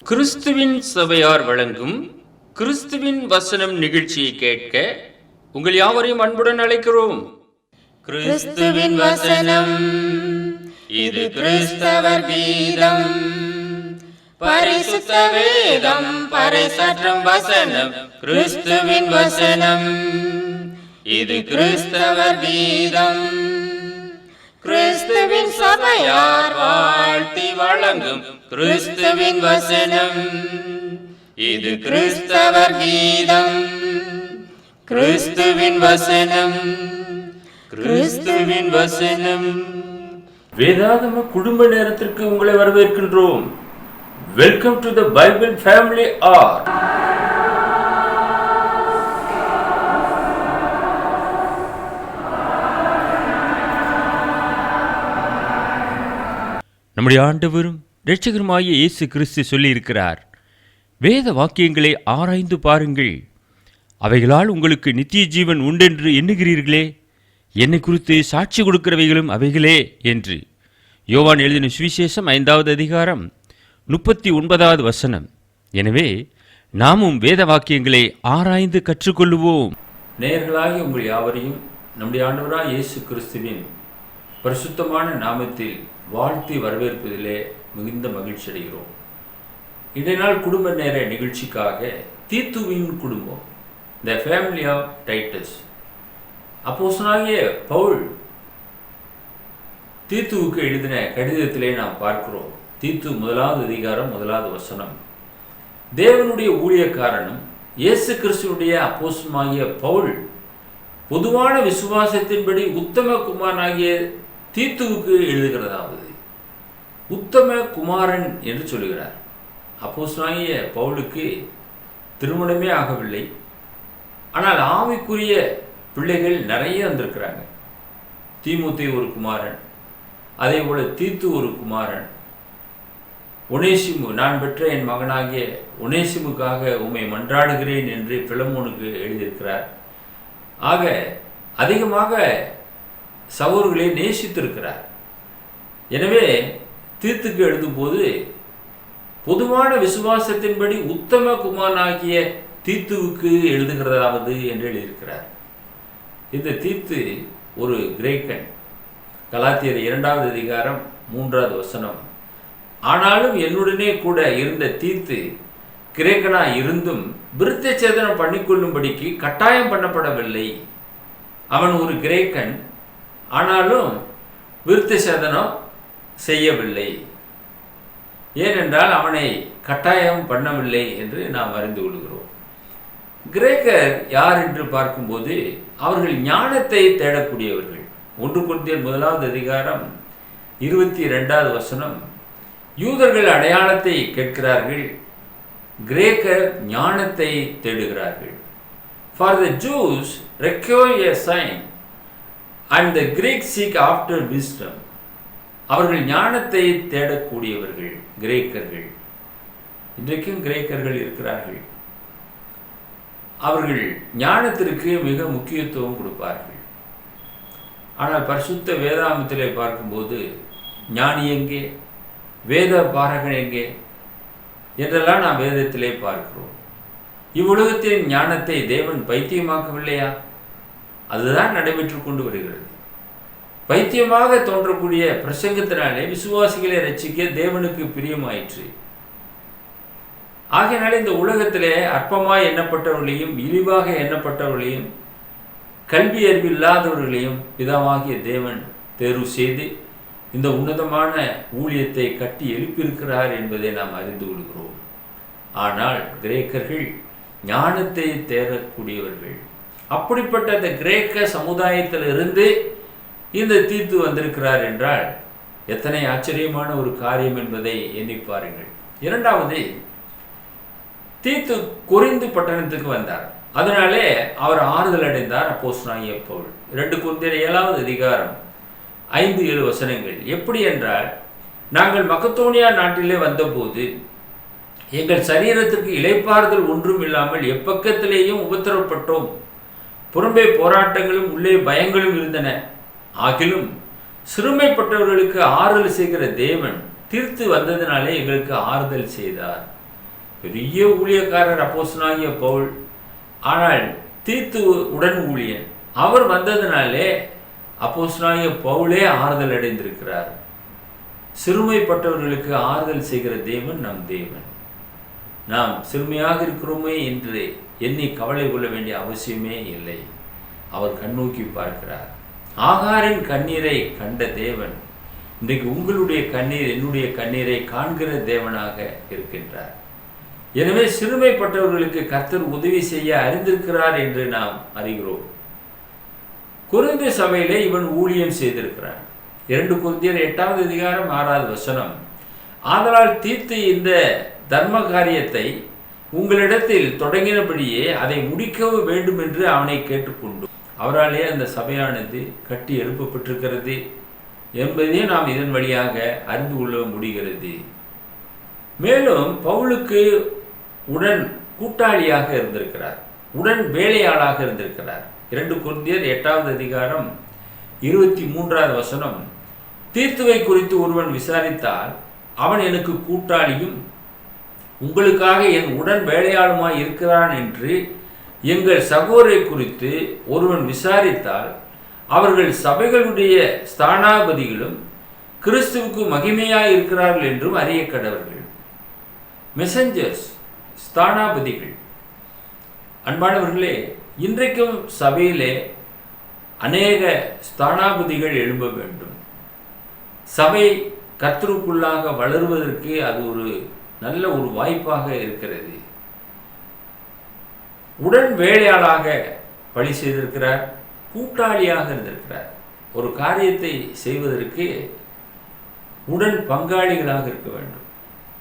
கிறிஸ்துவின் சபையார் வழங்கும் கிறிஸ்துவின் வசனம் நிகழ்ச்சியை கேட்க உங்கள் யாவரையும் அன்புடன் அழைக்கிறோம். கிறிஸ்துவின் வசனம், இது கிறிஸ்தவர் கீதம். பரிசுத்த வேதம் பறைசாற்றும் வசனம், கிறிஸ்துவின் வசனம், இது கிறிஸ்தவர் கீதம். கிறிஸ்துவின் சபையார் வாழ்த்தி வழங்கும் கிறிஸ்துவின் வசனம், இது கிறிஸ்தவர் கீதம். கிறிஸ்துவின் வசனம், கிறிஸ்துவின் வசனம். வேதாகம குடும்ப நேரத்திற்கு உங்களை வரவேற்கின்றோம். Welcome to the Bible family hour. நம்முடைய ஆண்டவரும் இரட்சகருமாகிய இயேசு கிறிஸ்து சொல்லியிருக்கிறார், வேத வாக்கியங்களை ஆராய்ந்து பாருங்கள், அவைகளால் உங்களுக்கு நித்திய ஜீவன் உண்டென்று எண்ணுகிறீர்களே, என்னை குறித்து சாட்சி கொடுக்கிறவைகளும் அவைகளே என்று. யோவான் எழுதின சுவிசேஷம் 5வது அதிகாரம் 39வது வசனம். எனவே நாமும் வேத வாக்கியங்களை ஆராய்ந்து கற்றுக்கொள்ளுவோம். நேயர்களாகி உங்கள் யாவரையும் நம்முடைய ஆண்டவராகிய இயேசு கிறிஸ்துவின் பரிசுத்தமான நாமத்தில் வாழ்த்தி வரவேற்பதிலே மிகுந்த மகிழ்ச்சி அடைகிறோம். இன்றைய நாள் குடும்ப நேர நிகழ்ச்சிக்காக தீத்துவின் குடும்பம், த ஃபேமிலி ஆஃப் டைட்டஸ், அப்போஸ்தலனாகிய பவுல் தீத்துவுக்கு எழுதின கடிதத்திலே நாம் பார்க்கிறோம். தீத்து 1வது அதிகாரம் 1வது வசனம். தேவனுடைய ஊழியக்காரனும் இயேசு கிறிஸ்துவுடைய அப்போஸ்தலனாகிய பவுல் பொதுவான விசுவாசத்தின்படி உத்தம குமாரனாகிய தீத்துவுக்கு எழுதுகிறதாவது, உத்தம குமாரன் என்று சொல்லுகிறார். அப்போஸ்தலனாகிய பவுலுக்கு திருமணமே ஆகவில்லை. ஆனால் ஆவிக்குரிய பிள்ளைகள் நிறைய வந்திருக்கிறாங்க. தீமோத்தேயு ஒரு குமாரன், அதே போல தீத்து ஒரு குமாரன். ஒனேசிமு, நான் பெற்ற என் மகனாகிய ஒனேசிமுக்காக உம்மை மன்றாடுகிறேன் என்று பிலமோனுக்கு எழுதியிருக்கிறார். ஆக அதிகமாக சகோதரர்களை நேசித்திருக்கிறார். எனவே தீத்துக்கு எழுதும்போது பொதுவான விசுவாசத்தின்படி உத்தம குமாரனாகிய தீத்துவுக்கு எழுதுகிறதாவது என்று எழுதியிருக்கிறார். இந்த தீத்து ஒரு கிரேக்கன். கலாத்தியர் 2வது அதிகாரம் 3வது வசனம். ஆனாலும் என்னுடனே கூட இருந்த தீத்து கிரேக்கனாய் இருந்தும் விருத்த சேதனம் பண்ணிக்கொள்ளும்படிக்கு கட்டாயம் பண்ணப்படவில்லை. அவன் ஒரு கிரேக்கன், ஆனாலும் விருத்த சேதனம் செய்யவில்லை. ஏனென்றால் அவனை கட்டாயம் பண்ணவில்லை என்று நாம் அறிந்து கொள்கிறோம். கிரேக்கர் யார் என்று பார்க்கும்போது அவர்கள் ஞானத்தை தேடக்கூடியவர்கள். 1 கொரிந்தியர் 1வது அதிகாரம் 22வது வசனம். யூதர்கள் அடையாளத்தை கேட்கிறார்கள், கிரேக்கர் ஞானத்தை தேடுகிறார்கள். For the Jews require a sign and the Greeks seek after wisdom. அவர்கள் ஞானத்தை தேடக்கூடியவர்கள் கிரேக்கர்கள். இன்றைக்கும் கிரேக்கர்கள் இருக்கிறார்கள். அவர்கள் ஞானத்திற்கு மிக முக்கியத்துவம் கொடுப்பார்கள். ஆனால் பரிசுத்த வேதாகமத்திலே பார்க்கும்போது ஞானி எங்கே, வேத பாரகன் எங்கே என்றெல்லாம் நாம் வேதத்திலே பார்க்கிறோம். இவ்வுலகத்தின் ஞானத்தை தேவன் பைத்தியமாக்கவில்லையா? அதுதான் நடைபெற்று கொண்டு வருகிறது. பைத்தியமாக தோன்றக்கூடிய பிரசங்கத்தினாலே விசுவாசிகளை ரட்சிக்க தேவனுக்கு பிரியமாயிற்று. ஆகையினாலே இந்த உலகத்திலே அற்பமாய் எண்ணப்பட்டவர்களையும் இழிவாக எண்ணப்பட்டவர்களையும் கல்வி அறிவு இல்லாதவர்களையும் பிதாவாகிய தேவன் தேர்வு செய்து இந்த உன்னதமான ஊழியத்தை கட்டி எழுப்பியிருக்கிறார் என்பதை நாம் அறிந்து கொள்கிறோம். ஆனால் கிரேக்கர்கள் ஞானத்தை தேடக்கூடியவர்கள். அப்படிப்பட்ட அந்த கிரேக்க சமுதாயத்திலிருந்து இந்த தீத்து வந்திருக்கிறார் என்றால் எத்தனை ஆச்சரியமான ஒரு காரியம் என்பதை எண்ணி பாருங்கள். 2வது, தீத்து கொரிந்து பட்டணத்துக்கு வந்தார். அதனாலே அவர் ஆறுதல் அடைந்தார். அப்போஸ்தலனாகிய பவுல் 2 கொரிந்தியர் 7வது அதிகாரம் 5-7 வசனங்கள். எப்படி என்றால், நாங்கள் மக்கதோனியா நாட்டிலே வந்தபோது எங்கள் சரீரத்திற்கு இளைப்பாறுதல் ஒன்றும் இல்லாமல் எப்பக்கத்திலேயும் உபத்திரப்பட்டோம். புறம்பே போராட்டங்களும் உள்ளே பயங்களும் இருந்தன. ஆகிலும் சிறுமைப்பட்டவர்களுக்கு ஆறுதல் செய்கிற தேவன் தீர்த்து வந்ததினாலே எங்களுக்கு ஆறுதல் செய்தார். பெரிய ஊழியக்காரர் அப்போஸ்தலனாகிய பவுல். ஆனால் தீத்து உடன் ஊழியன். அவர் வந்ததினாலே அப்போஸ்தலனாகிய பவுலே ஆறுதல் அடைந்திருக்கிறார். சிறுமைப்பட்டவர்களுக்கு ஆறுதல் செய்கிற தேவன் நம் தேவன். நாம் சிறுமையாக இருக்கிறோமே என்று எண்ணி கவலை கொள்ள வேண்டிய அவசியமே இல்லை. அவர் கண்ணோக்கி பார்க்கிறார். ஆகாரின் கண்ணீரை கண்ட தேவன் இன்றைக்கு உங்களுடைய கண்ணீர், என்னுடைய கண்ணீரை காண்கிற தேவனாக இருக்கின்றார். எனவே சிறுமைப்பட்டவர்களுக்கு கர்த்தர் உதவி செய்ய அறிந்திருக்கிறார் என்று நாம் அறிகிறோம். கொரிந்து சபையிலே இவன் ஊழியம் செய்திருக்கிறான். 2 கொரிந்தியர் 8வது அதிகாரம் 6வது வசனம். ஆதலால் தீத்து இந்த தர்ம காரியத்தை உங்களிடத்தில் தொடங்கினபடியே அதை முடிக்கவும் வேண்டும் என்று அவனை கேட்டுக்கொண்டு அவராலே அந்த சபையானது கட்டி எழுப்பப்பட்டிருக்கிறது என்பதை நாம் இதன் வழியாக அறிந்து கொள்ள முடிகிறது. மேலும் பவுலுக்கு உடன் கூட்டாளியாக இருந்திருக்கிறார், உடன் வேலையாளாக இருந்திருக்கிறார். 2 கொரிந்தியர் 8வது அதிகாரம் 23வது வசனம். தீத்துவை குறித்து ஒருவன் விசாரித்தால் அவன் எனக்கு கூட்டாளியும் உங்களுக்காக என் உடன் வேலையாளுமாய் இருக்கிறான் என்று எங்கள் சகோதரை குறித்து ஒருவன் விசாரித்தால் அவர்கள் சபைகளுடைய ஸ்தானாபதிகளும் கிறிஸ்துவுக்கு மகிமையாய் இருக்கிறார்கள் என்றும் அறிய கடவர்கள். மெசஞ்சர்ஸ், ஸ்தானாபதிகள். அன்பானவர்களே, இன்றைக்கும் சபையிலே அநேக ஸ்தானாபதிகள் எழும்ப வேண்டும். சபை கர்த்தருக்குள்ளாக வளருவதற்கு அது ஒரு நல்ல ஒரு வாய்ப்பாக இருக்கிறது. உடன் வேலையாளாக பணி செய்திருக்கிறார், கூட்டாளியாக இருந்திருக்கிறார். ஒரு காரியத்தை செய்வதற்கு உடன் பங்காளிகளாக இருக்க வேண்டும்,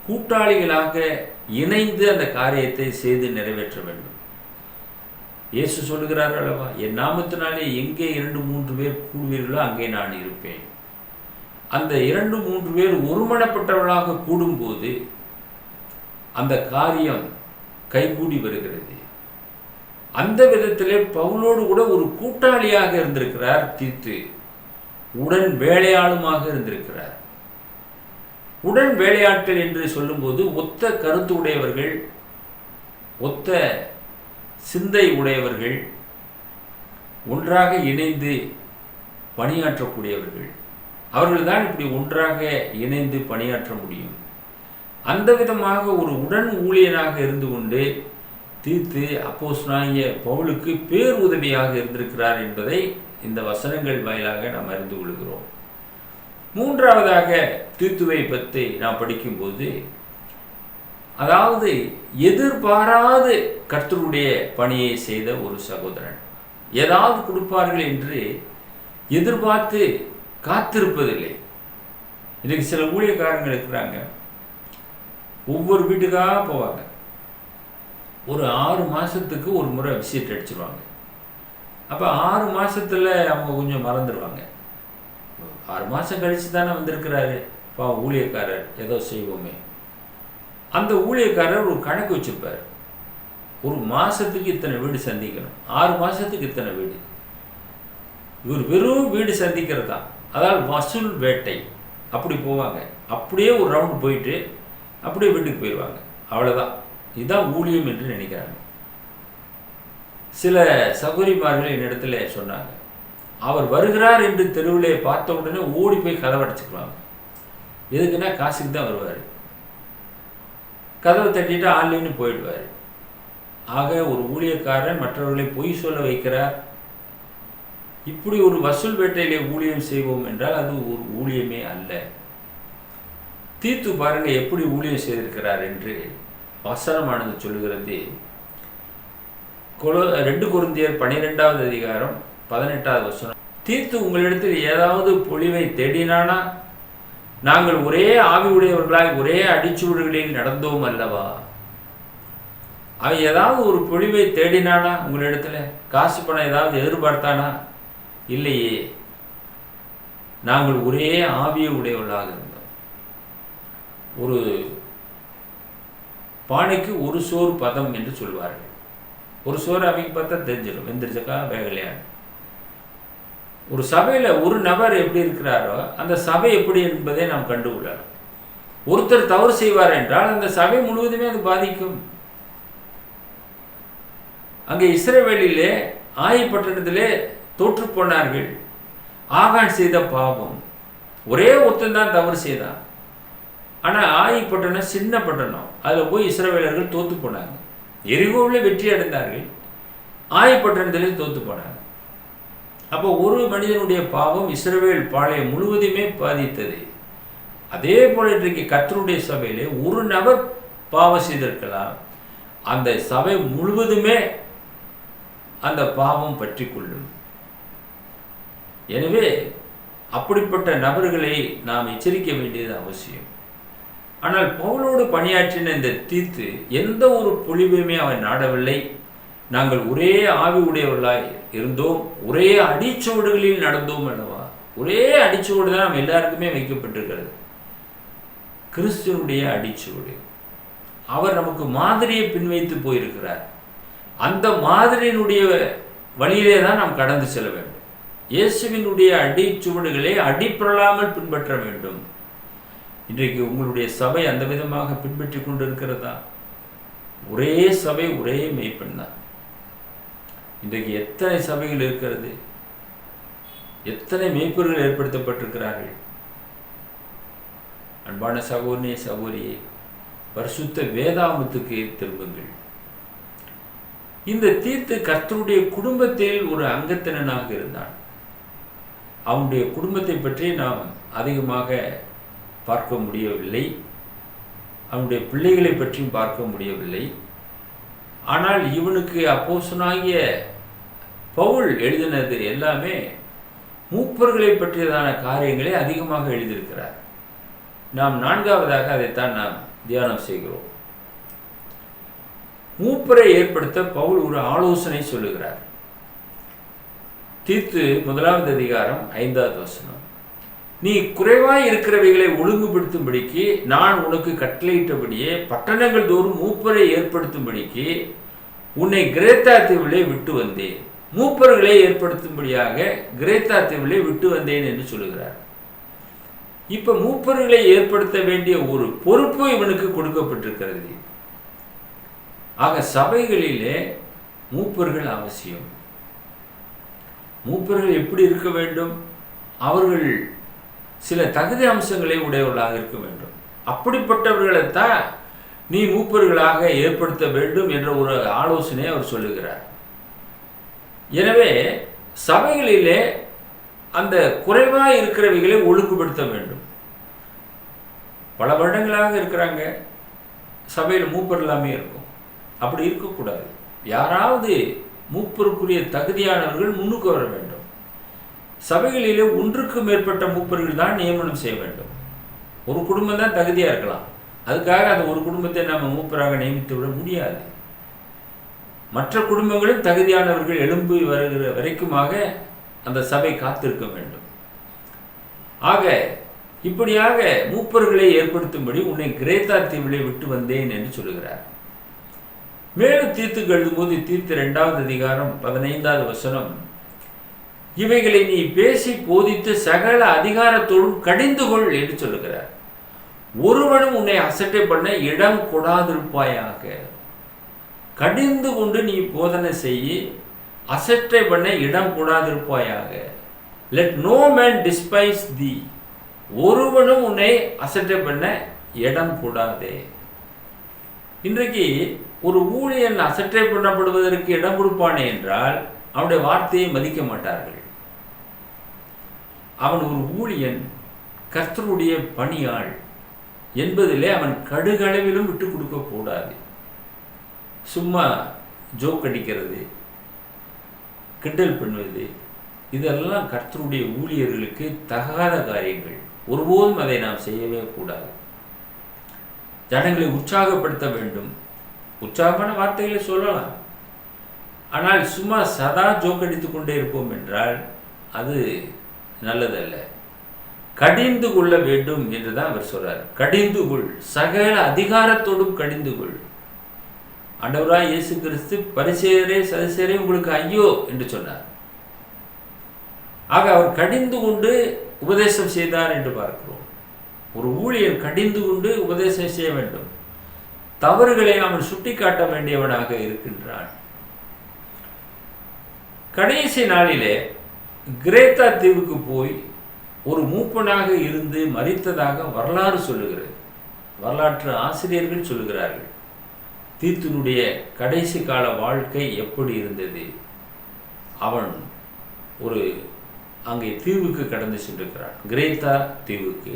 கூட்டாளிகளாக இணைந்து அந்த காரியத்தை செய்து நிறைவேற்ற வேண்டும். இயேசு சொல்லுகிறார் அல்லவா, என் நாமத்தினாலே எங்கே 2-3 பேர் கூடுவீர்களோ அங்கே நான் இருப்பேன். அந்த 2-3 பேர் ஒருமனப்பட்டவர்களாக கூடும்போது அந்த காரியம் கைகூடி வருகிறது. அந்த விதத்திலே பவுலோடு கூட ஒரு கூட்டாளியாக இருந்திருக்கிறார் தீத்து, உடன் வேலையாளுமாக இருந்திருக்கிறார். உடன் வேலையாட்கள் என்று சொல்லும்போது ஒத்த கருத்து உடையவர்கள், ஒத்த சிந்தை உடையவர்கள், ஒன்றாக இணைந்து பணியாற்றக்கூடியவர்கள். அவர்கள்தான் இப்படி ஒன்றாக இணைந்து பணியாற்ற முடியும். அந்த விதமாக ஒரு உடன் ஊழியனாக இருந்து கொண்டு தீத்து அப்போஸ்தலனாகிய பவுலுக்கு பேர் உதவியாக இருந்திருக்கிறார் என்பதை இந்த வசனங்கள் வாயிலாக நாம் அறிந்து கொள்கிறோம். 3வதாக தீத்துவை பற்றி நாம் படிக்கும்போது, அதாவது எதிர்பாராது கர்த்தருடைய பணியை செய்த ஒரு சகோதரன். ஏதாவது கொடுப்பார்கள் என்று எதிர்பார்த்து காத்திருப்பதில்லை. இதுக்கு சில ஊழியக்காரங்கள் இருக்கிறாங்க, ஒவ்வொரு வீட்டுக்காக போவாங்க. ஒரு 6 மாதத்துக்கு ஒரு முறை விசிட் அடிச்சிருவாங்க. அப்போ 6 மாதத்தில் அவங்க கொஞ்சம் மறந்துடுவாங்க. 6 மாதம் கழித்து தானே வந்திருக்கிறாரு ஊழியக்காரர், ஏதோ செய்வோமே. அந்த ஊழியக்காரர் ஒரு கணக்கு வச்சுருப்பார். ஒரு மாதத்துக்கு இத்தனை வீடு சந்திக்கணும், 6 மாதத்துக்கு இத்தனை வீடு. இவர் வெறும் வீடு சந்திக்கிறது தான், அதாவது வசூல் வேட்டை. அப்படி போவாங்க, அப்படியே ஒரு ரவுண்டு போயிட்டு அப்படியே வீட்டுக்கு போயிடுவாங்க. அவ்வளோதான், இதுதான் ஊழியம் என்று நினைக்கிறாங்க. சில சகோதரிமார்கள் என்னிடத்துல சொன்னாங்க, அவர் வருகிறார் என்று தெருவிலே பார்த்த உடனே ஓடி போய் கதவை அடைச்சிக்குவாங்க. எதுக்குன்னா காசுக்கு தான் வருவார். கதவை தட்டிட்டு ஆன்லைன்னு போயிடுவார். ஆக ஒரு ஊழியக்காரன் மற்றவர்களை பொய் சொல்ல வைக்கிறார். இப்படி ஒரு வசூல் வேட்டையிலே ஊழியம் செய்வோம் என்றால் அது ஒரு ஊழியமே அல்ல. தீத்து பாருங்க எப்படி ஊழியம் செய்திருக்கிறார் என்று வசனமானது சொல்லுகிறது. 2 கொரிந்தியர் 12வது அதிகாரம் 18வது வசனம். தீத்து உங்களிடத்தில் ஏதாவது பொழிவை தேடினானா? நாங்கள் ஒரே ஆவி உடையவர்களாய் ஒரே அடிச்சுவடுகளில் நடந்தோம் அல்லவா? அவன் ஏதாவது ஒரு பொழிவை தேடினானா? உங்களிடத்துல காசு பணம் ஏதாவது எதிர்பார்த்தானா? இல்லையே. நாங்கள் ஒரே ஆவியை உடையவர்களாக இருந்தோம். ஒரு பானைக்கு ஒரு சோறு பதம் என்று சொல்வார்கள். ஒரு சோறு அவங்க பார்த்தா தெரிஞ்சிடும், வெந்திருச்சக்கா வேகலையான்னு. ஒரு சபையில் ஒரு நபர் எப்படி இருக்கிறாரோ அந்த சபை எப்படி என்பதை நாம் கண்டுகொள்ளலாம். ஒருத்தர் தவறு செய்வார் என்றால் அந்த சபை முழுவதுமே அது பாதிக்கும். அங்கே இஸ்ரவேலிலே ஆயி பட்டணத்திலே தோற்று போனார்கள். ஆகான் செய்த பாவம், ஒரே ஒருத்தன் தான் தவறு செய்தான். ஆனால் ஆயி பட்டணம் சின்ன பட்டணம், அதில் போய் இஸ்ரவேலர்கள் தோற்று போனாங்க. எரிகோவில் வெற்றி அடைந்தார்கள், ஆயி பட்டணத்திலே தோற்று போனாங்க. அப்போ ஒரு மனிதனுடைய பாவம் இஸ்ரவேல் பாளையம் முழுவதுமே பாதித்தது. அதே போல இன்றைக்கு கர்த்தருடைய சபையிலே ஒரு நபர் பாவம் செய்திருக்கலாம், அந்த சபை முழுவதுமே அந்த பாவம் பற்றி கொள்ளும். எனவே அப்படிப்பட்ட நபர்களை நாம் எச்சரிக்க வேண்டியது அவசியம். ஆனால் பவுலோடு பணியாற்றின இந்த தீத்து எந்த ஒரு பொழிவுமே அவன் நாடவில்லை. நாங்கள் ஒரே ஆவி உடையவர்களாய் இருந்தோம், ஒரே அடிச்சுவடுகளில் நடந்தோம் அல்லவா. ஒரே அடிச்சுவடு தான் நம்ம எல்லாருக்குமே வைக்கப்பட்டிருக்கிறது, கிறிஸ்துவனுடைய அடிச்சுவடு. அவர் நமக்கு மாதிரியை பின்வைத்து போயிருக்கிறார். அந்த மாதிரியினுடைய வழியிலே தான் நாம் கடந்து செல்ல வேண்டும். இயேசுவினுடைய அடிச்சுவடுகளை அடிப்படாமல் பின்பற்ற வேண்டும். இன்றைக்கு உங்களுடைய சபை அந்த விதமாக பின்பற்றி கொண்டு இருக்கிறதா? ஒரே சபை, ஒரே மெய்ப்பெண் தான். இன்றைக்கு எத்தனை சபைகள் இருக்கிறது, எத்தனை மெய்ப்பொருள் ஏற்படுத்தப்பட்டிருக்கிறார்கள். அன்பான சகோதரனே சகோதரியே, பரிசுத்த வேதாமத்துக்கு திரும்புங்கள். இந்த தீத்து கர்த்தருடைய குடும்பத்தில் ஒரு அங்கத்தினனாக இருந்தான். அவனுடைய குடும்பத்தை பற்றி நாம் அதிகமாக பார்க்க முடியவில்லை, அவனுடைய பிள்ளைகளை பற்றியும் பார்க்க முடியவில்லை. ஆனால் இவனுக்கு அப்போஸ்தலனாகிய பவுல் எழுதினது எல்லாமே மூப்பர்களை பற்றியதான காரியங்களை அதிகமாக எழுதியிருக்கிறார். நாம் நான்காவதாக அதைத்தான் நாம் தியானம் செய்கிறோம். மூப்பரை ஏற்படுத்த பவுல் ஒரு ஆலோசனை சொல்லுகிறார். தீத்து 1 அதிகாரம் 5வது வசனம். நீ குறைவாய் இருக்கிறவைகளை ஒழுங்குபடுத்தும்படிக்கு நான் உனக்கு கட்டளையிட்டபடியே பட்டணங்கள் தோறும் மூப்பரை ஏற்படுத்தும்படிக்கு உன்னை கிரேத்தா தீவிலே விட்டு வந்தேன். மூப்பர்களை ஏற்படுத்தும்படியாக கிரேத்தா தீவிலே விட்டு வந்தேன் என்று சொல்லுகிறார். இப்ப மூப்பர்களை ஏற்படுத்த வேண்டிய ஒரு பொறுப்பு இவனுக்கு கொடுக்கப்பட்டிருக்கிறது. ஆக சபைகளிலே மூப்பர்கள் அவசியம். மூப்பர்கள் எப்படி இருக்க வேண்டும்? அவர்கள் சில தகுதி அம்சங்களை உடையவர்களாக இருக்க வேண்டும். அப்படிப்பட்டவர்களைத்தான் நீ மூப்பர்களாக ஏற்படுத்த வேண்டும் என்ற ஒரு ஆலோசனை அவர் சொல்லுகிறார். எனவே சபைகளிலே அந்த குறைவாக இருக்கிறவைகளை ஒழுங்குபடுத்த வேண்டும். பல வருடங்களாக இருக்கிறாங்க, சபையில் மூப்பர் எல்லாமே இருக்கும். அப்படி இருக்கக்கூடாது. யாராவது மூப்பருக்குரிய தகுதியானவர்கள் முன்னுக்கு வர வேண்டும். சபைகளிலே ஒன்றுக்கு மேற்பட்ட மூப்பர்கள் தான் நியமனம் செய்ய வேண்டும். ஒரு குடும்பம் தான் தகுதியாக இருக்கலாம், அதுக்காக அந்த ஒரு குடும்பத்தை நாம் மூப்பராக நியமித்து விட முடியாது. மற்ற குடும்பங்களும் தகுதியானவர்கள் எழும்பி வருகிற வரைக்குமாக அந்த சபை காத்திருக்க வேண்டும். ஆக இப்படியாக மூப்பர்களை ஏற்படுத்தும்படி உன்னை கிரேத்தா தீவிலே விட்டு வந்தேன் என்று சொல்லுகிறார். மேலும் தீத்துக்கு எழுதும்போது தீத்து 2வது அதிகாரம் 15வது வசனம், இவைகளை நீ பேசி போதித்து சகல அதிகாரத்தோடும் கடிந்து கொள் என்று சொல்லுகிறார். ஒருவனும் உன்னை அசட்டை பண்ண இடம் கொடாதிருப்பாயாக. கடிந்து கொண்டு நீ போதனை செய்ய, அசட்டை பண்ண இடம் கூடாதிருப்பாயாக. லெட் நோ மேன் டிஸ்பைஸ் தி. ஒருவனும் உன்னை அசட்டை பண்ண இடம் கூடாதே. இன்றைக்கு ஒரு ஊழியன் அசட்டை பண்ணப்படுவதற்கு இடம் கொடுப்பானே என்றால் அவனுடைய வார்த்தையை மதிக்க மாட்டார்கள். அவன் ஒரு ஊழியன், கர்த்தருடைய பணியாள் என்பதிலே அவன் கடுகளவிலும் விட்டு கொடுக்க கூடாது. சும்மா ஜோக் அடிக்கிறது, கிண்டல் பண்ணுவது, இதெல்லாம் கர்த்தருடைய ஊழியர்களுக்கு தகாத காரியங்கள். ஒருபோதும் அதை நாம் செய்யவே கூடாது. ஜனங்களை உற்சாகப்படுத்த வேண்டும், உற்சாகமான வார்த்தைகளை சொல்லலாம். ஆனால் சும்மா சதா ஜோக்கடித்து கொண்டே இருப்போம் என்றால் அது நல்லதல்ல. கடிந்து கொள்ள வேண்டும் என்றுதான் அவர் சொல்றார். கடிந்து கொள், சகல அதிகாரத்தோடும் கடிந்து கொள். ஆண்டவராய் இயேசு கிறிஸ்து பரிசேயரே சதுசேயரே உங்களுக்கு ஐயோ என்று சொன்னார். ஆக அவர் கடிந்து கொண்டு உபதேசம் செய்தார் என்று பார்க்கிறோம். ஒரு ஊழியர் கடிந்து கொண்டு உபதேசம் செய்ய வேண்டும். தவறுகளை அவன் சுட்டிக்காட்ட வேண்டியவனாக இருக்கின்றான். கடைசி நாளிலே கிரேத்தா தீவுக்கு போய் ஒரு மூப்பனாக இருந்து மரித்ததாக வரலாறு சொல்லுகிறது. வரலாற்று ஆசிரியர்கள் சொல்லுகிறார்கள். தீத்துனுடைய கடைசி கால வாழ்க்கை எப்படி இருந்தது? அவன் ஒரு அங்கே தீவுக்கு கடந்து சென்றிருக்கிறான், கிரேத்தா தீவுக்கு.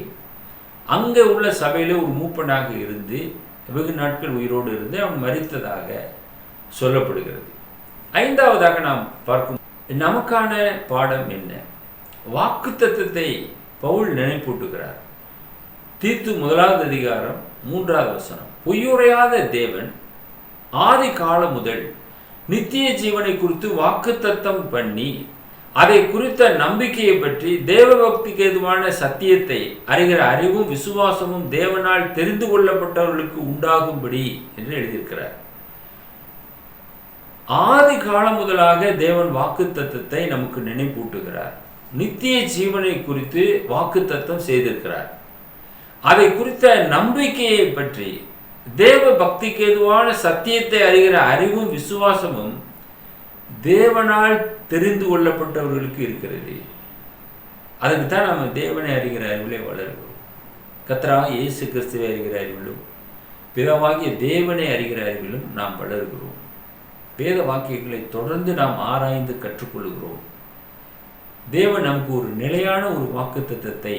அங்கே உள்ள சபையில் ஒரு மூப்பனாக இருந்து வெகு நாட்கள் உயிரோடு இருந்து அவன் மரித்ததாக சொல்லப்படுகிறது. ஐந்தாவதாக நாம் பார்க்கும் நமக்கான பாடம் என்ன? வாக்குத்தத்தத்தை பவுல் நினைப்பூட்டுகிறார். தீத்து 1 அதிகாரம் 3 பொய்யுரையாத தேவன் ஆதி காலம் முதல் நித்திய ஜீவனை குறித்து வாக்குத்தத்தம் பண்ணி அதை குறித்த நம்பிக்கையை பற்றி தேவ பக்திக்கு ஏதுவான சத்தியத்தை அறிகிற அறிவும் விசுவாசமும் தேவனால் தெரிந்து கொள்ளப்பட்டவர்களுக்கு உண்டாகும்படி என்று எழுதியிருக்கிறார். ஆதி காலம் முதலாக தேவன் வாக்குத்தத்தத்தை நமக்கு நினைப்பூட்டுகிறார். நித்திய ஜீவனை குறித்து வாக்குத்தத்தம் செய்திருக்கிறார். அதை குறித்த நம்பிக்கையை பற்றி தேவ பக்திக்கு ஏதுவான சத்தியத்தை அறிகிற அறிவும் விசுவாசமும் தேவனால் தெரிந்து கொள்ளப்பட்டவர்களுக்கு இருக்கிறது. அதுக்கு தான் நம்ம தேவனை அறிகிற அறிவிலே வளர்கிறோம். கர்த்தராகிய இயேசு கிறிஸ்துவை அறிகிற அறிவிலும் பிதாவாகிய தேவனை அறிகிற அறிவிலும் நாம் வளர்கிறோம். வேத வாக்கியங்களை தொடர்ந்து நாம் ஆராய்ந்து கற்றுக்கொள்கிறோம். தேவன் நமக்கு ஒரு நிலையான ஒரு வாக்குத்தத்தத்தை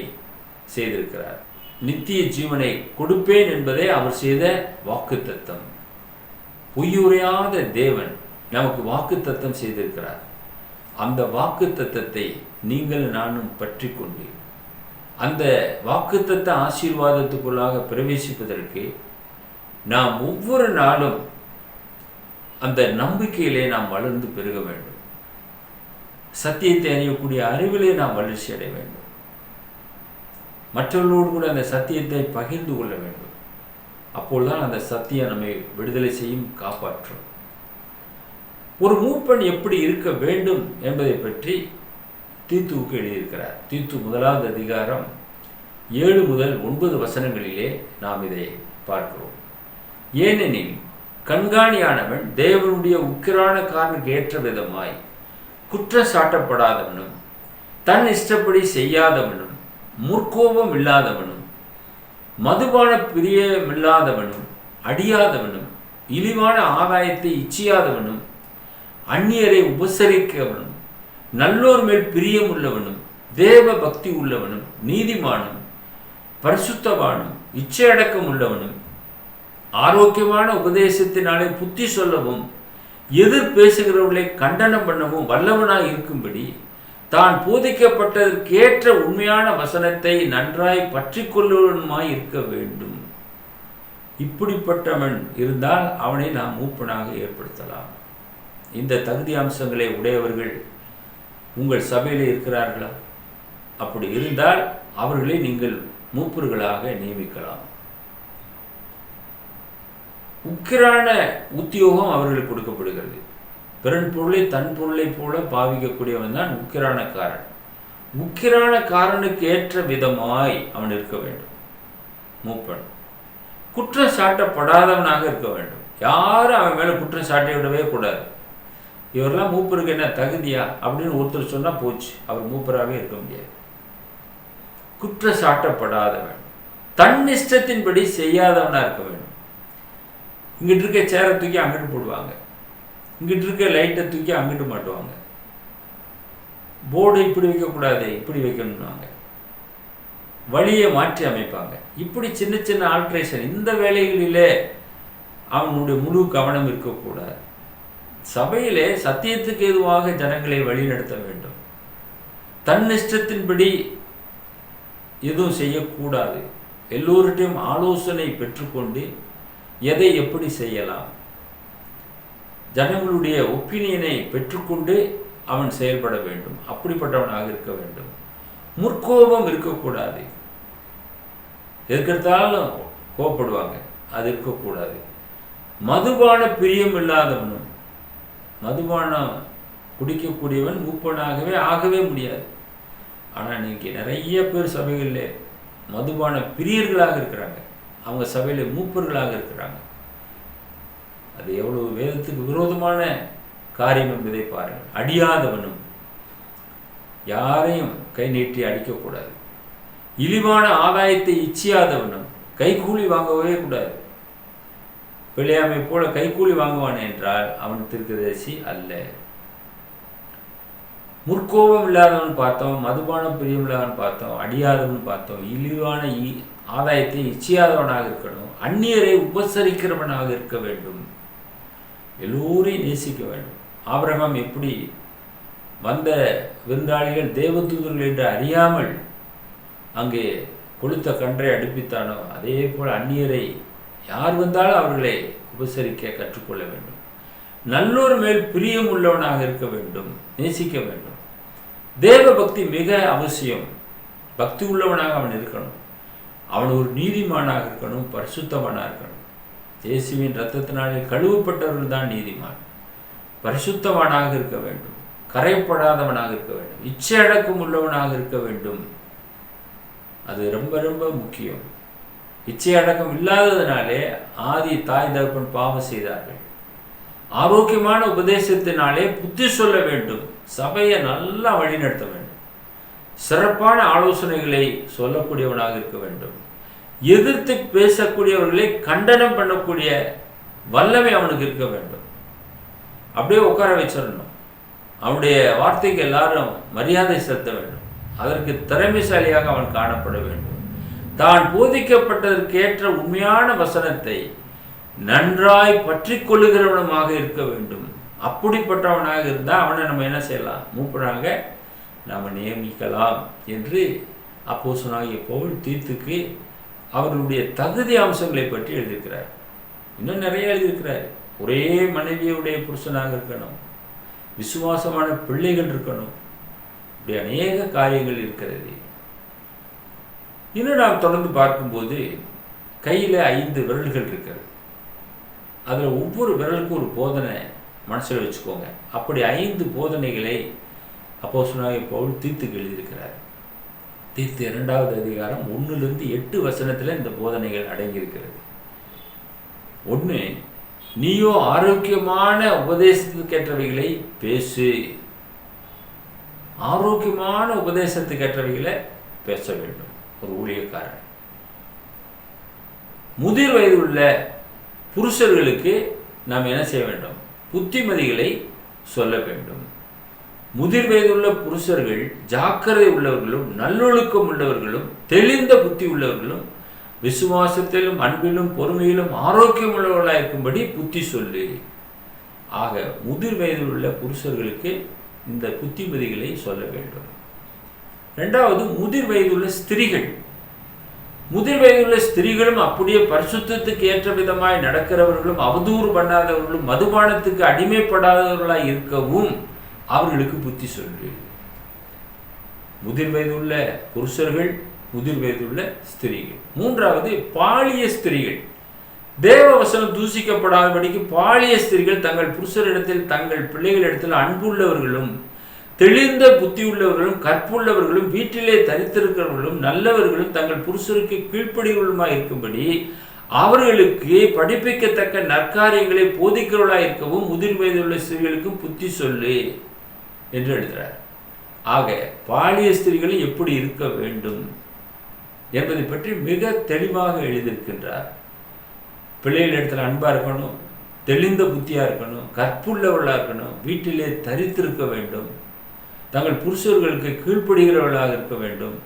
செய்திருக்கிறார். நித்திய ஜீவனை கொடுப்பேன் என்பதே அவர் செய்த வாக்குத்தத்தம். பொய்யுரையாத தேவன் நமக்கு வாக்குத்தத்தம் செய்திருக்கிறார். அந்த வாக்குத்தத்தத்தை நீங்கள் நானும் பற்றி கொண்டு அந்த வாக்குத்தத்த ஆசீர்வாதத்துக்குள்ளாக பிரவேசிப்பதற்கு நாம் ஒவ்வொரு நாளும் அந்த நம்பிக்கையிலே நாம் வளர்ந்து பெருக வேண்டும். சத்தியத்தை அறியக்கூடிய அறிவிலே நாம் வளர்ச்சி அடைய வேண்டும். மற்றவர்களோடு கூட அந்த சத்தியத்தை பகிர்ந்து கொள்ள வேண்டும். அப்போதுதான் அந்த சத்தியம் நம்மை விடுதலை செய்யும், காப்பாற்றும். ஒரு மூப்பன் எப்படி இருக்க வேண்டும் என்பதை பற்றி தீத்துவுக்கு எழுதியிருக்கிறார். தீத்து 1 அதிகாரம் 7 முதல் 9 நாம் இதை பார்க்கிறோம். ஏனெனில் கண்காணியானவன் தேவனுடைய உக்கிரான காரனுக்கு ஏற்ற விதமாய் குற்றம் சாட்டப்படாதவனும் தன் இஷ்டப்படி செய்யாதவனும் முற்கோபம் இல்லாதவனும் மதுபான பிரியமில்லாதவனும் அடியாதவனும் இழிவான ஆதாயத்தை இச்சியாதவனும் அந்நியரை உபசரிக்கவனும் நல்லோர் மேல் பிரியம் உள்ளவனும் தேவ பக்தி உள்ளவனும் நீதிமானும் பரிசுத்தவானும் இச்சையடக்கம் உள்ளவனும் ஆரோக்கியமான உபதேசத்தினாலே புத்தி சொல்லவும் எதிர் பேசுகிறவர்களை கண்டனம் பண்ணவும் வல்லவனாய் இருக்கும்படி தான் போதிக்கப்பட்டதற்கேற்ற உண்மையான வசனத்தை நன்றாய் பற்றி கொள்ளுவனுமாய் இருக்க வேண்டும். இப்படிப்பட்டவன் இருந்தால் அவனை நாம் மூப்பனாக ஏற்படுத்தலாம். இந்த தகுதி அம்சங்களை உடையவர்கள் உங்கள் சபையில் இருக்கிறார்களா? அப்படி இருந்தால் அவர்களை நீங்கள் மூப்பர்களாக நியமிக்கலாம். உக்கிரான உத்தியோகம் அவர்களுக்கு கொடுக்கப்படுகிறது. பிறன் பொருளை தன் பொருளை போல பாவிக்கக்கூடியவன் தான் உக்கிரானக்காரன். உக்கிரானக்காரனுக்கு ஏற்ற விதமாய் அவன் இருக்க வேண்டும். மூப்பன் குற்றம் சாட்டப்படாதவனாக இருக்க வேண்டும். யாரும் அவன் மேலே குற்றம் சாட்டி விடவே கூடாது. இவரெல்லாம் மூப்பருக்கு என்ன தகுதியா அப்படின்னு ஒருத்தர் சொன்னால் போச்சு, அவர் மூப்பராகவே இருக்க முடியாது. குற்றம் சாட்டப்படாதவன், தன் இஷ்டத்தின்படி செய்யாதவனாக இருக்க வேண்டும். இங்கிட்டு இருக்க சேரை தூக்கி அங்கிட்டு போடுவாங்க, இங்கிட்டு இருக்க லைட்டை தூக்கி அங்கிட்டு மாட்டுவாங்க, போர்டு இப்படி வைக்கக்கூடாது இப்படி வைக்கணும்னுவாங்க, வழியை மாற்றி அமைப்பாங்க. இப்படி சின்ன சின்ன ஆல்ட்ரேஷன், இந்த வேலைகளிலே அவனுடைய முழு கவனம் இருக்கக்கூடாது. சபையிலே சத்தியத்துக்கு எதுவாக ஜனங்களை வழிநடத்த வேண்டும். தன் இஷ்டத்தின்படி எதுவும் செய்யக்கூடாது. எல்லோருடையும் ஆலோசனை பெற்றுக்கொண்டு எதை எப்படி செய்யலாம், ஜனங்களுடைய ஒப்பீனியனை பெற்றுக்கொண்டு அவன் செயல்பட வேண்டும். அப்படிப்பட்டவனாக இருக்க வேண்டும். முற்கோபம் இருக்கக்கூடாது. எதுக்கெடுத்தாலும் கோபப்படுவாங்க, அது இருக்கக்கூடாது. மதுபான பிரியம் இல்லாதவனும், மதுபானம் குடிக்கக்கூடியவன் மூப்பனாகவே ஆகவே முடியாது. ஆனால் இன்னைக்கு நிறைய பேர் சபைகளில் மதுபான பிரியர்களாக இருக்கிறாங்க, அவங்க சபையில் மூப்பர்களாக இருக்கிறாங்க. அது எவ்வளவு வேதத்துக்கு விரோதமான காரியம் என்பதை பாருங்கள். அடியாதவனும், யாரையும் கை நீட்டி அடிக்கக்கூடாது. இழிவான ஆதாயத்தை இச்சியாதவனும், கைக்கூலி வாங்கவே கூடாது. பிள்ளையாமை போல கைக்கூலி வாங்குவான் என்றால் அவன் தீர்க்கதரிசி அல்ல. முற்கோபம் இல்லாதவன் பார்த்தோம், மதுபான பிரியம் இல்லாதவன் பார்த்தோம், அடியாதவன் பார்த்தோம். இழிவான ஆதாயத்தை இச்சியாதவனாக இருக்கணும். அந்நியரை உபசரிக்கிறவனாக இருக்க வேண்டும். எல்லோரையும் நேசிக்க வேண்டும். ஆபிரகாம் எப்படி வந்த விருந்தாளிகள் தேவதூதர்கள் என்று அறியாமல் அங்கே கொளுத்த கன்றை அடுப்பித்தானோ, அதே போல் அந்நியரை யார் வந்தாலும் அவர்களை உபசரிக்க கற்றுக்கொள்ள வேண்டும். நல்லோர் மேல் பிரியம் உள்ளவனாக இருக்க வேண்டும், நேசிக்க வேண்டும். தேவ பக்தி மிக அவசியம். பக்தி உள்ளவனாக அவன் இருக்கணும். அவன் ஒரு நீதிமானாக இருக்கணும், பரிசுத்தவனாக இருக்கணும். இயேசுவின் இரத்தத்தினாலே கழுவப்பட்டவர்கள் தான் நீதிமான். பரிசுத்தவனாக இருக்க வேண்டும், கரைப்படாதவனாக இருக்க வேண்டும், இச்சை அடக்கம் உள்ளவனாக இருக்க வேண்டும். அது ரொம்ப ரொம்ப முக்கியம். இச்சை அடக்கம் இல்லாததினாலே ஆதி தாய் தகப்பன் பாவம் செய்தார்கள். ஆரோக்கியமான உபதேசத்தினாலே புத்தி சொல்ல வேண்டும், சபையை நல்லா வழிநடத்த வேண்டும், சிறப்பான ஆலோசனைகளை சொல்லக்கூடியவனாக இருக்க வேண்டும், எதிர்த்து பேசக்கூடியவர்களை கண்டனம் பண்ணக்கூடிய வல்லமை அவனுக்கு இருக்க வேண்டும். அப்படியே உட்கார வச்சிடணும். அவனுடைய வார்த்தைக்கு எல்லாரும் மரியாதை செலுத்த வேண்டும். அதற்கு திறமைசாலியாக அவன் காணப்பட வேண்டும். தான் போதிக்கப்பட்டதற்கேற்ற உண்மையான வசனத்தை நன்றாய் பற்றி கொள்ளுகிறவனுமாக இருக்க வேண்டும். அப்படிப்பட்டவனாக இருந்தால் அவனை நம்ம என்ன செய்யலாம், மூப்பனாக நாம் நியமிக்கலாம் என்று அப்போஸ்தலனாகிய பவுல் தீத்துக்கு அவர்களுடைய தகுதி அம்சங்களை பற்றி எழுதியிருக்கிறார். இன்னும் நிறைய எழுதியிருக்கிறார். ஒரே மனைவியுடைய புருஷனாக இருக்கணும், விசுவாசமான பிள்ளைகள் இருக்கணும், இப்படி அநேக காரியங்கள் இருக்கிறது. இன்னும் நாம் தொடர்ந்து பார்க்கும்போது கையில் 5 விரல்கள் இருக்கிறது. அதில் ஒவ்வொரு விரலுக்கும் ஒரு போதனை மனசில் வச்சுக்கோங்க. அப்படி 5 போதனைகளை அப்போஸ்தலனாகிய பவுல் தீத்துக்கு எழுதியிருக்கிறார். தீத்து 2வது அதிகாரம் 1 - 8 வசனத்தில் இந்த போதனைகள் அடங்கியிருக்கிறது. 1, நீயோ ஆரோக்கியமான உபதேசத்துக்கேற்றவைகளை பேசு. ஆரோக்கியமான உபதேசத்துக்கேற்றவைகளை பேச வேண்டும் ஒரு ஊழியக்காரன். முதிர் வயது உள்ள புருஷர்களுக்கு நாம் என்ன செய்ய வேண்டும், புத்திமதிகளை சொல்ல வேண்டும். முதிர் வயதுள்ள புருஷர்கள் ஜாக்கிரதை உள்ளவர்களும் நல்லொழுக்கம் உள்ளவர்களும் தெளிந்த புத்தி உள்ளவர்களும் விசுவாசத்திலும் அன்பிலும் பொறுமையிலும் ஆரோக்கியம் உள்ளவர்களாக இருக்கும்படி புத்தி சொல்லு. ஆக முதிர் வயதில் உள்ள புருஷர்களுக்கு இந்த புத்திமதிகளை சொல்ல வேண்டும். 2வது, முதிர் வயதுள்ள ஸ்திரீகள். முதிர் வயதுள்ள ஸ்திரீகளும் அப்படியே பரிசுத்தத்துக்கு ஏற்ற விதமாய் நடக்கிறவர்களும் அவதூறு பண்ணாதவர்களும் மதுபானத்துக்கு அடிமைப்படாதவர்களாய் இருக்கவும் அவர்களுக்கு புத்தி சொல்லு. முதிர் வயதுள்ள புருஷர்கள், முதிர் வயதுள்ள ஸ்திரீகள். 3வது, பாலிய ஸ்திரீகள். தேவ வசனம் தூசிக்கப்படாதபடிக்கு பாலிய ஸ்திரீகள் தங்கள் புருஷரிடத்தில் தங்கள் பிள்ளைகளிடத்தில் அன்புள்ளவர்களும் தெளிந்த புத்தி உள்ளவர்களும் கற்புள்ளவர்களும் வீட்டிலே தரித்திருக்கிறவர்களும் நல்லவர்களும் தங்கள் புருஷருக்கு கீழ்ப்படிகளுமாய் இருக்கும்படி அவர்களுக்கு படிப்பிக்கத்தக்க நற்காரியங்களை போதிக்கிறவர்களாக இருக்கவும் முதிர் வயதுள்ள ஸ்திரீகளுக்கும் புத்தி சொல்லு என்று எழுதுகிறார். ஆக பாலிய ஸ்திரீகளும் எப்படி இருக்க வேண்டும் என்பதை பற்றி மிக தெளிவாக எழுதியிருக்கின்றார். பிள்ளைகள் இடத்துல அன்பாக இருக்கணும், தெளிந்த புத்தியாக இருக்கணும், கற்புள்ளவர்களாக இருக்கணும், வீட்டிலே தரித்திருக்க வேண்டும், தங்கள் புருஷர்களுக்கு கீழ்ப்படுகிறவர்களாக இருக்க வேண்டும்,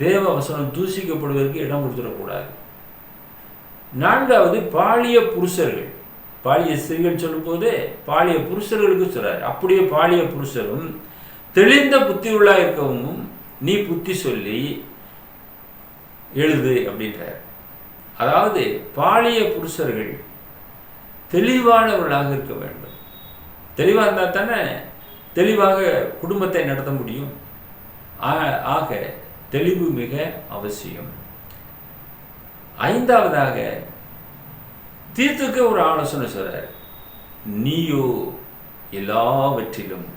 தேவ வசனம் தூசிக்கப்படுவதற்கு இடம் கொடுத்துடக்கூடாது. 4வது, பாலிய புருஷர்கள். பாலிய ஸ்திரீகள் சொல்லும் போது பாலிய புருஷர்களுக்கு சொல்றார். அப்படியே பாலிய புருஷரும் தெளிந்த புத்தி உள்ளாக இருக்கவும் நீ புத்தி சொல்லி எழுது அப்படின்றார். அதாவது பாலிய புருஷர்கள் தெளிவானவர்களாக இருக்க வேண்டும். தெளிவாக இருந்தால் தானே தெளிவாக குடும்பத்தை நடத்த முடியும். ஆக தெளிவு மிக அவசியம். 5வதாக தீத்துக்கு ஒரு ஆலோசனை சொல்றார். நீயோ எல்லாவற்றிலும்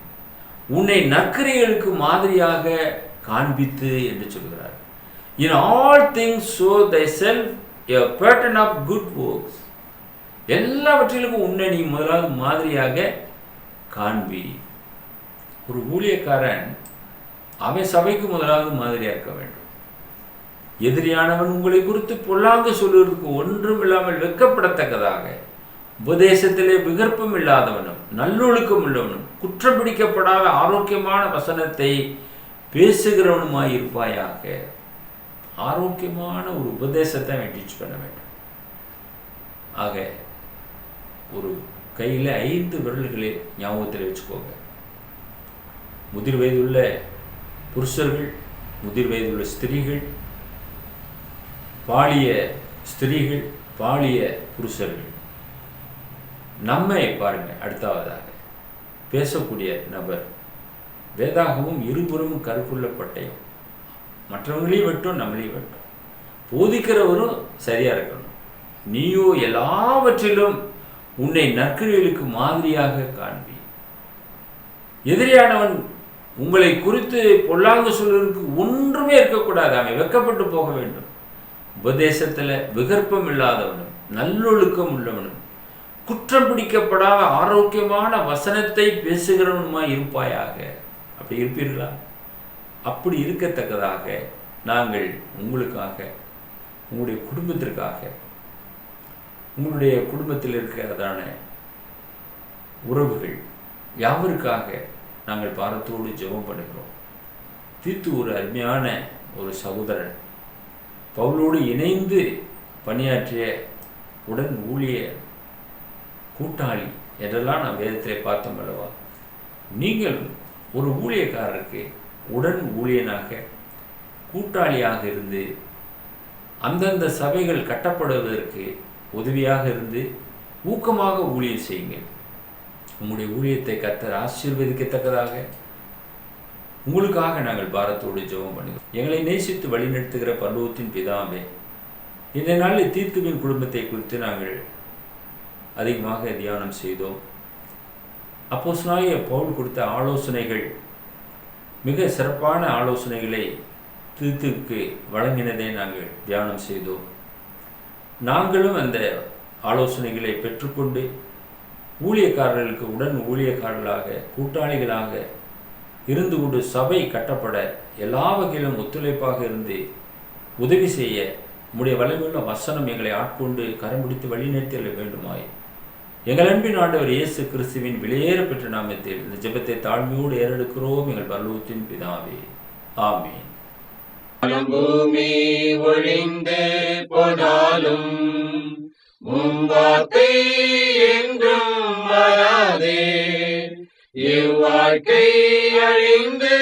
உன்னை நற்கிரியைகளுக்கு மாதிரியாக காண்பித்து என்று சொல்கிறார். In all things show thyself a pattern of good works. எல்லாவற்றிலும் உன்னை நீ முதலாவது மாதிரியாக காண்பி. ஒரு ஊழியக்காரன் அவன் சபைக்கு முதலாவது மாதிரியாக இருக்க வேண்டும். எதிரியானவன் உங்களை குறித்து பொல்லாங்கு சொல்வதற்கு ஒன்றும் இல்லாமல் வெட்கப்படத்தக்கதாக உபதேசத்திலே விகற்பம் இல்லாதவனும் நல்லொழுக்கம் உள்ளவனும் குற்றம் பிடிக்கப்படாத ஆரோக்கியமான வசனத்தை பேசுகிறவனுமாய் இருப்பாயாக. ஆரோக்கியமான ஒரு உபதேசத்தை அவன் டீச் பண்ண வேண்டும். ஆக ஒரு கையில் 5 விரல்களே ஞாபகத்தில் வச்சுக்கோங்க. முதிர் வயதுள்ள புருஷர்கள், முதிர் வயதுள்ள ஸ்திரீகள், பாலிய ஸ்திரீகள், பாலிய புருஷர்கள். நம்மை பாருங்க. அடுத்ததாக பேசக்கூடிய நபர் வேதாகமும் இருபுறமும் கருக்குள்ள பட்டயம். மற்றவங்களையும் வெட்டும், நம்மளையும் வெட்டும். போதிக்கிறவரும் சரியா இருக்கணும். நீயோ எல்லாவற்றிலும் உன்னை நற்கிரியலுக்கு மாதிரியாக காண்பி. எதிரியானவன் உங்களை குறித்து பொல்லாங்கு சொல்வதற்கு ஒன்றுமே இருக்கக்கூடாது. அவன் வெட்கப்பட்டு போக வேண்டும். உபதேசத்தில் விகற்பம் இல்லாதவனும் நல்லொழுக்கம் உள்ளவனும் குற்றம் பிடிக்கப்படாத ஆரோக்கியமான வசனத்தை பேசுகிறவனுமாய் இருப்பாயாக. அப்படி இருப்பீர்களா? அப்படி இருக்கத்தக்கதாக நாங்கள் உங்களுக்காக, உங்களுடைய குடும்பத்திற்காக, உங்களுடைய குடும்பத்தில் இருக்கிறதான உறவுகள் யாவருக்காக நாங்கள் பாரத்தோடு ஜெபம் பண்ணுகிறோம். தீத்து ஒரு அருமையான ஒரு சகோதரன், பவுலோடு இணைந்து பணியாற்றிய உடன் ஊழிய கூட்டாளி என்றெல்லாம் நான் வேதத்திலே பார்த்தோம் அல்லவா? நீங்கள் ஒரு ஊழியக்காரருக்கு உடன் ஊழியனாக, கூட்டாளியாக இருந்து அந்தந்த சபைகள் கட்டப்படுவதற்கு உதவியாக இருந்து ஊக்கமாக ஊழியம் செய்யுங்கள். உங்களுடைய ஊழியத்தை கர்த்தர் ஆசீர்வதிக்கத்தக்கதாக உங்களுக்காக நாங்கள் பாரத்தோடு ஜெபம் பண்ணுகிறோம். எங்களை நேசித்து வழிநடத்துகிற பரலோகத்தின் பிதாவே, இந்த நாளில் தீத்துவின் குடும்பத்தை குறித்து நாங்கள் அதிகமாக தியானம் செய்தோம். அப்போஸ்தலனாகிய பவுல் கொடுத்த ஆலோசனைகள் மிக சிறப்பான ஆலோசனைகளை தீத்துக்கு வழங்கினதை நாங்கள் தியானம் செய்தோம். நாங்களும் அந்த ஆலோசனைகளை பெற்றுக்கொண்டு ஊழியக்காரர்களுக்கு உடன் ஊழியக்காரர்களாக, கூட்டாளிகளாக இருந்து கொண்டு சபை கட்டப்பட எல்லா வகையிலும் ஒத்துழைப்பாக இருந்து உதவி செய்ய உம்முடைய வல்லமையுள்ள வசனம் எங்களை ஆட்கொண்டு கரம் பிடித்து வழிநடத்த வேண்டுமாய் எங்கள் அன்பின் ஆண்டவர் இயேசு கிறிஸ்துவின் விலையேற பெற்ற நாமத்தில் இந்த ஜெபத்தை தாழ்மையோடு ஏறெடுக்கிறோம் எங்கள் பரலோகத்தின் பிதாவே. ஆமென். பூமி ஒழிந்து போனாலும் வார்த்தை என்றும் வராதே. இவ்வாழ்க்கை அழிந்து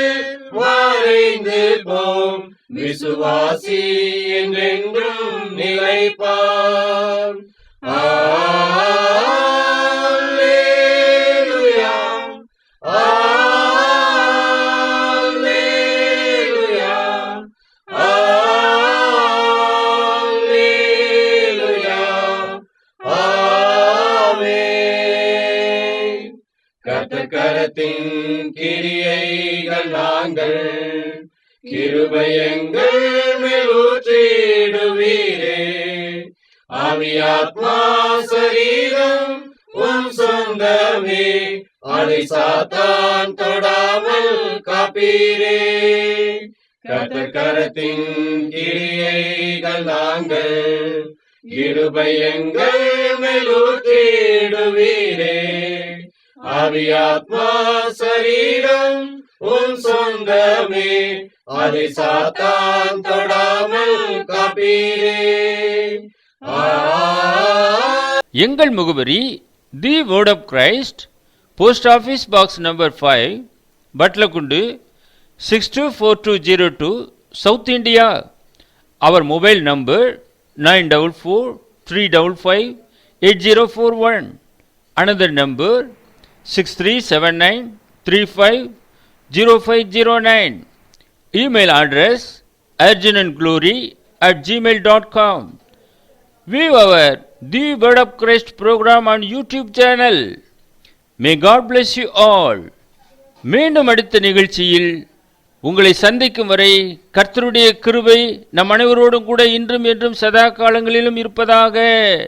மறைந்து போம், விசுவாசி என்றென்றும் நிலைப்பார். அல்லேலூயா, அல்லேலூயா, அல்லேலூயா, ஆமென். கர்த்தர் கிரியைகள் நாங்கள் கிருபை எங்கள் மேல் ஊற்றிடுவீரே. ஆவியாத்மா சரீரம் உம் சொந்தமே, அதை சாத்தான் தொடாமல் காப்பீரே. கர்த்தர் கிரியைகள் நாங்கள் கிருபை எங்கள் மேல் ஊற்றிடுவீரே. ஆவியாத்மா சரீரம் உன் சொந்தமே, அதை சாத்தான் தொடாமல் காப்பீரே. எங்கள் முகவரி the word of Christ, post office box number 5, Batlagundu 624202, south India. அவர் mobile number 9443558041. Another number 6379350509. Email address urgentandglory@gmail.com. View our The Word of Christ program on YouTube channel. May God bless you all. மீண்டும் அடுத்த நிகழ்ச்சியில் உங்களை சந்திக்கும் வரை கர்த்தருடைய கிருபை நம் அனைவரோடும் கூட இன்றும் என்றும் சதா காலங்களிலும் இருப்பதாக.